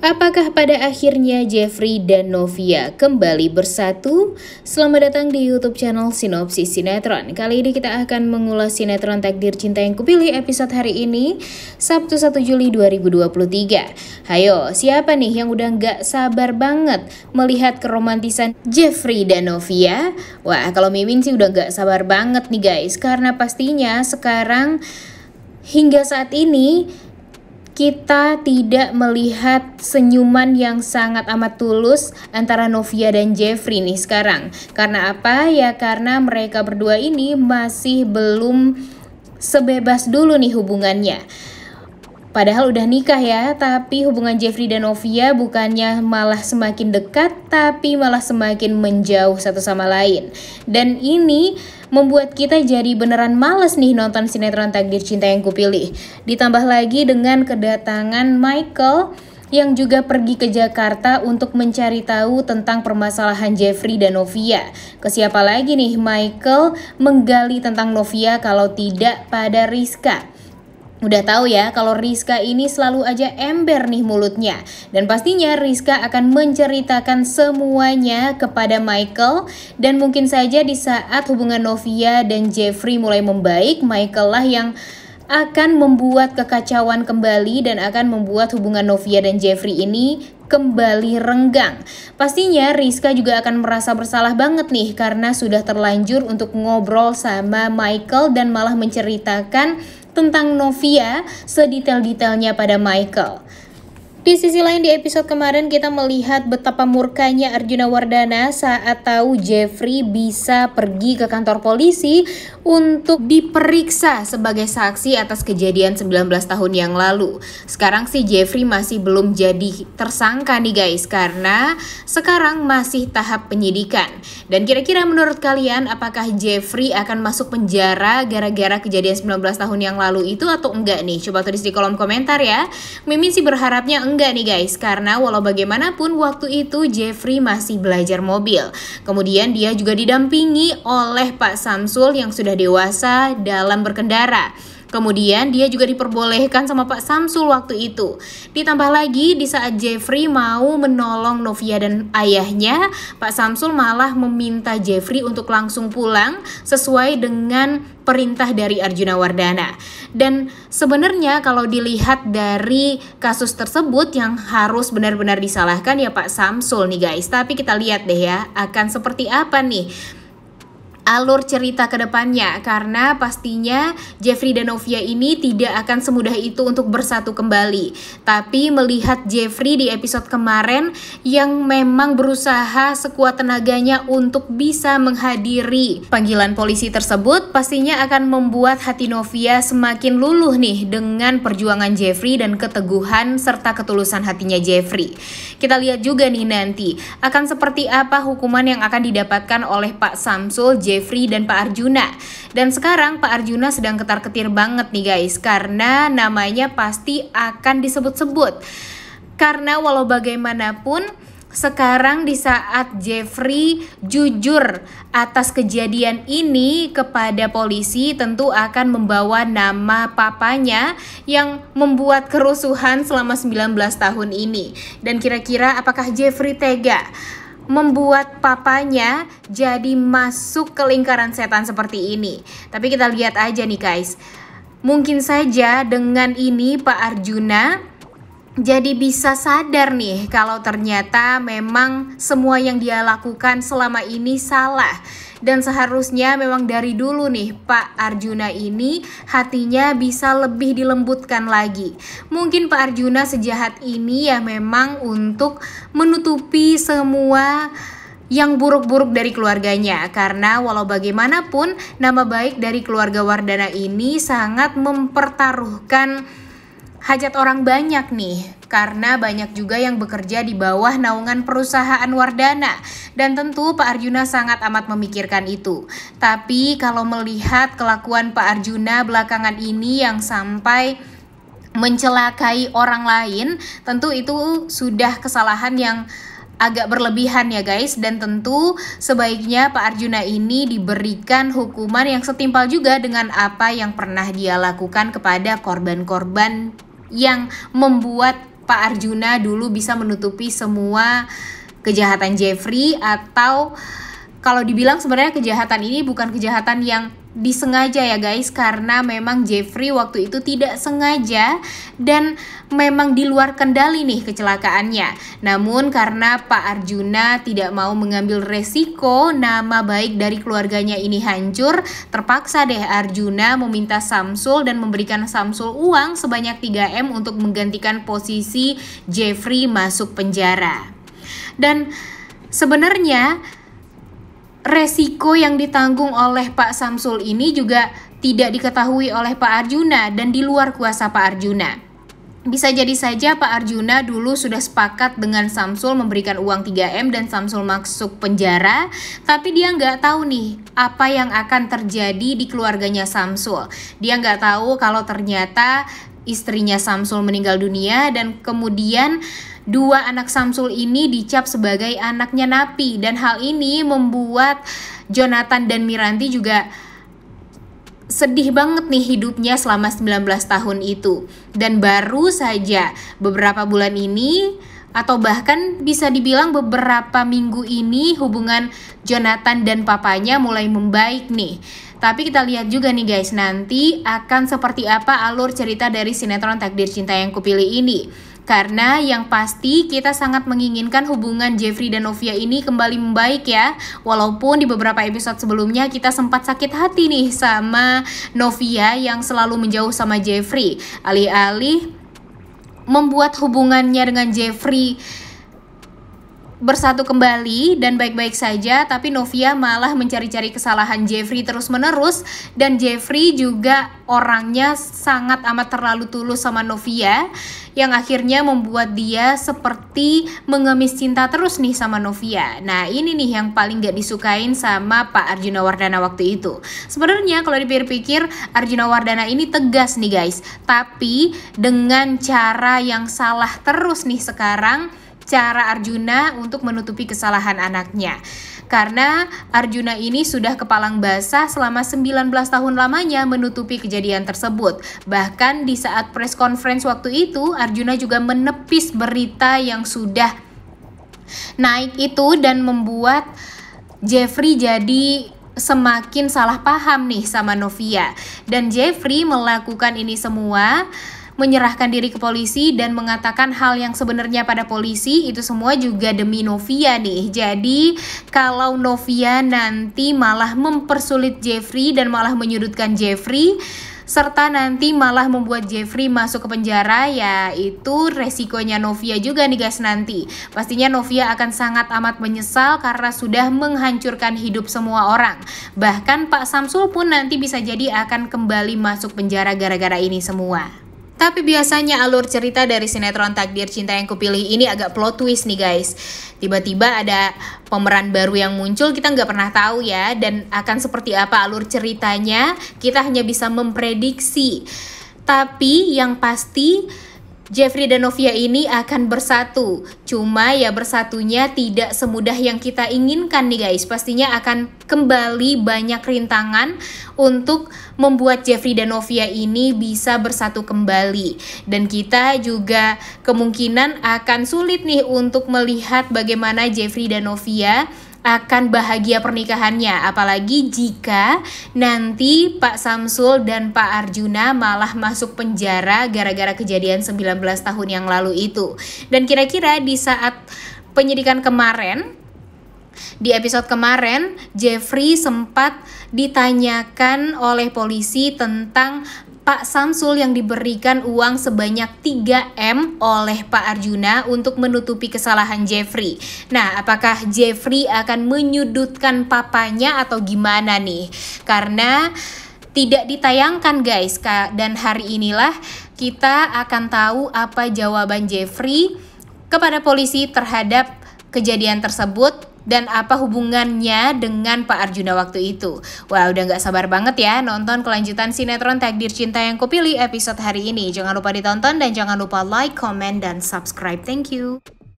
Apakah pada akhirnya Jeffrey dan Novia kembali bersatu? Selamat datang di YouTube channel Sinopsis Sinetron. Kali ini kita akan mengulas sinetron Takdir Cinta Yang Kupilih episode hari ini, Sabtu 1 Juli 2023. Hayo, siapa nih yang udah gak sabar banget melihat keromantisan Jeffrey dan Novia? Wah, kalau Mimin sih udah gak sabar banget nih guys, karena pastinya sekarang hingga saat ini kita tidak melihat senyuman yang sangat amat tulus antara Novia dan Jeffrey nih sekarang. Karena apa? Ya karena mereka berdua ini masih belum sebebas dulu nih hubungannya. Padahal udah nikah ya, tapi hubungan Jeffrey dan Novia bukannya malah semakin dekat, tapi malah semakin menjauh satu sama lain. Dan ini membuat kita jadi beneran males nih nonton sinetron Takdir Cinta Yang Kupilih. Ditambah lagi dengan kedatangan Michael yang juga pergi ke Jakarta untuk mencari tahu tentang permasalahan Jeffrey dan Novia. Ke siapa lagi nih Michael menggali tentang Novia kalau tidak pada Rizka. Udah tahu ya kalau Rizka ini selalu aja ember nih mulutnya. Dan pastinya Rizka akan menceritakan semuanya kepada Michael. Dan mungkin saja di saat hubungan Novia dan Jeffrey mulai membaik, Michael lah yang akan membuat kekacauan kembali dan akan membuat hubungan Novia dan Jeffrey ini kembali renggang. Pastinya Rizka juga akan merasa bersalah banget nih karena sudah terlanjur untuk ngobrol sama Michael dan malah menceritakan tentang Novia sedetail-detailnya pada Michael. Di sisi lain di episode kemarin kita melihat betapa murkanya Arjuna Wardana saat tahu Jeffrey bisa pergi ke kantor polisi untuk diperiksa sebagai saksi atas kejadian 19 tahun yang lalu. Sekarang sih Jeffrey masih belum jadi tersangka nih guys, karena sekarang masih tahap penyidikan. Dan kira-kira menurut kalian apakah Jeffrey akan masuk penjara gara-gara kejadian 19 tahun yang lalu itu atau enggak nih? Coba tulis di kolom komentar ya. Mimin sih berharapnya enggak nih guys, karena walau bagaimanapun waktu itu Jeffrey masih belajar mobil. Kemudian dia juga didampingi oleh Pak Samsul yang sudah dewasa dalam berkendara. Kemudian dia juga diperbolehkan sama Pak Samsul waktu itu. Ditambah lagi di saat Jeffrey mau menolong Novia dan ayahnya, Pak Samsul malah meminta Jeffrey untuk langsung pulang sesuai dengan perintah dari Arjuna Wardana. Dan sebenarnya kalau dilihat dari kasus tersebut yang harus benar-benar disalahkan ya Pak Samsul nih guys. Tapi kita lihat deh ya akan seperti apa nih alur cerita ke depannya, karena pastinya Jeffrey dan Novia ini tidak akan semudah itu untuk bersatu kembali. Tapi melihat Jeffrey di episode kemarin yang memang berusaha sekuat tenaganya untuk bisa menghadiri panggilan polisi tersebut, pastinya akan membuat hati Novia semakin luluh nih dengan perjuangan Jeffrey dan keteguhan serta ketulusan hatinya Jeffrey. Kita lihat juga nih nanti akan seperti apa hukuman yang akan didapatkan oleh Pak Samsul, Jeffrey dan Pak Arjuna. Dan sekarang Pak Arjuna sedang ketar-ketir banget nih guys, karena namanya pasti akan disebut-sebut. Karena walau bagaimanapun sekarang di saat Jeffrey jujur atas kejadian ini kepada polisi, tentu akan membawa nama papanya yang membuat kerusuhan selama 19 tahun ini. Dan kira-kira apakah Jeffrey tega membuat papanya jadi masuk ke lingkaran setan seperti ini? Tapi kita lihat aja nih guys. Mungkin saja dengan ini Pak Arjuna jadi bisa sadar nih kalau ternyata memang semua yang dia lakukan selama ini salah. Dan seharusnya memang dari dulu nih Pak Arjuna ini hatinya bisa lebih dilembutkan lagi. Mungkin Pak Arjuna sejahat ini ya memang untuk menutupi semua yang buruk-buruk dari keluarganya. Karena walau bagaimanapun nama baik dari keluarga Wardana ini sangat mempertaruhkan hajat orang banyak nih, karena banyak juga yang bekerja di bawah naungan perusahaan Wardana. Dan tentu Pak Arjuna sangat amat memikirkan itu. Tapi kalau melihat kelakuan Pak Arjuna belakangan ini yang sampai mencelakai orang lain, tentu itu sudah kesalahan yang agak berlebihan ya guys. Dan tentu sebaiknya Pak Arjuna ini diberikan hukuman yang setimpal juga dengan apa yang pernah dia lakukan kepada korban-korban yang membuat Pak Arjuna dulu bisa menutupi semua kejahatan Jeffrey, atau kalau dibilang sebenarnya kejahatan ini bukan kejahatan yang disengaja ya guys, karena memang Jeffrey waktu itu tidak sengaja dan memang di luar kendali nih kecelakaannya. Namun karena Pak Arjuna tidak mau mengambil resiko nama baik dari keluarganya ini hancur, terpaksa deh Arjuna meminta Samsul dan memberikan Samsul uang sebanyak 3M untuk menggantikan posisi Jeffrey masuk penjara. Dan sebenarnya resiko yang ditanggung oleh Pak Samsul ini juga tidak diketahui oleh Pak Arjuna dan di luar kuasa Pak Arjuna. Bisa jadi saja Pak Arjuna dulu sudah sepakat dengan Samsul memberikan uang 3M dan Samsul masuk penjara, tapi dia nggak tahu nih apa yang akan terjadi di keluarganya Samsul. Dia nggak tahu kalau ternyata istrinya Samsul meninggal dunia dan kemudian dua anak Samsul ini dicap sebagai anaknya napi, dan hal ini membuat Jonathan dan Miranti juga sedih banget nih hidupnya selama 19 tahun itu. Dan baru saja beberapa bulan ini, atau bahkan bisa dibilang beberapa minggu ini, hubungan Jonathan dan papanya mulai membaik nih. Tapi kita lihat juga nih guys, nanti akan seperti apa alur cerita dari sinetron Takdir Cinta Yang Kupilih ini. Karena yang pasti kita sangat menginginkan hubungan Jeffrey dan Novia ini kembali membaik ya. Walaupun di beberapa episode sebelumnya kita sempat sakit hati nih sama Novia yang selalu menjauh sama Jeffrey. Alih-alih membuat hubungannya dengan Jeffrey bersatu kembali dan baik-baik saja, tapi Novia malah mencari-cari kesalahan Jeffrey terus-menerus. Dan Jeffrey juga orangnya sangat amat terlalu tulus sama Novia, yang akhirnya membuat dia seperti mengemis cinta terus nih sama Novia. Nah ini nih yang paling gak disukain sama Pak Arjuna Wardana waktu itu. Sebenarnya kalau dipikir-pikir Arjuna Wardana ini tegas nih guys, tapi dengan cara yang salah terus nih sekarang, cara Arjuna untuk menutupi kesalahan anaknya. Karena Arjuna ini sudah kepalang basah selama 19 tahun lamanya menutupi kejadian tersebut. Bahkan di saat press conference waktu itu, Arjuna juga menepis berita yang sudah naik itu dan membuat Jeffrey jadi semakin salah paham nih sama Novia. Dan Jeffrey melakukan ini semua, menyerahkan diri ke polisi dan mengatakan hal yang sebenarnya pada polisi, itu semua juga demi Novia nih. Jadi kalau Novia nanti malah mempersulit Jeffrey dan malah menyudutkan Jeffrey, serta nanti malah membuat Jeffrey masuk ke penjara, ya itu resikonya Novia juga nih guys nanti. Pastinya Novia akan sangat amat menyesal karena sudah menghancurkan hidup semua orang. Bahkan Pak Samsul pun nanti bisa jadi akan kembali masuk penjara gara-gara ini semua. Tapi biasanya alur cerita dari sinetron Takdir Cinta Yang Kupilih ini agak plot twist nih guys. Tiba-tiba ada pemeran baru yang muncul, kita nggak pernah tahu ya. Dan akan seperti apa alur ceritanya, kita hanya bisa memprediksi. Tapi yang pasti Jeffrey dan Novia ini akan bersatu. Cuma ya bersatunya tidak semudah yang kita inginkan nih guys. Pastinya akan kembali banyak rintangan untuk membuat Jeffrey dan Novia ini bisa bersatu kembali. Dan kita juga kemungkinan akan sulit nih untuk melihat bagaimana Jeffrey dan Novia akan bahagia pernikahannya, apalagi jika nanti Pak Samsul dan Pak Arjuna malah masuk penjara gara-gara kejadian 19 tahun yang lalu itu. Dan kira-kira di saat penyidikan kemarin, di episode kemarin, Jeffrey sempat ditanyakan oleh polisi tentang Pak Samsul yang diberikan uang sebanyak 3M oleh Pak Arjuna untuk menutupi kesalahan Jeffrey. Nah, apakah Jeffrey akan menyudutkan papanya atau gimana nih? Karena tidak ditayangkan guys, dan hari inilah kita akan tahu apa jawaban Jeffrey kepada polisi terhadap kejadian tersebut dan apa hubungannya dengan Pak Arjuna waktu itu. Wah, udah gak sabar banget ya nonton kelanjutan sinetron Takdir Cinta Yang Kupilih episode hari ini. Jangan lupa ditonton dan jangan lupa like, comment, dan subscribe. Thank you.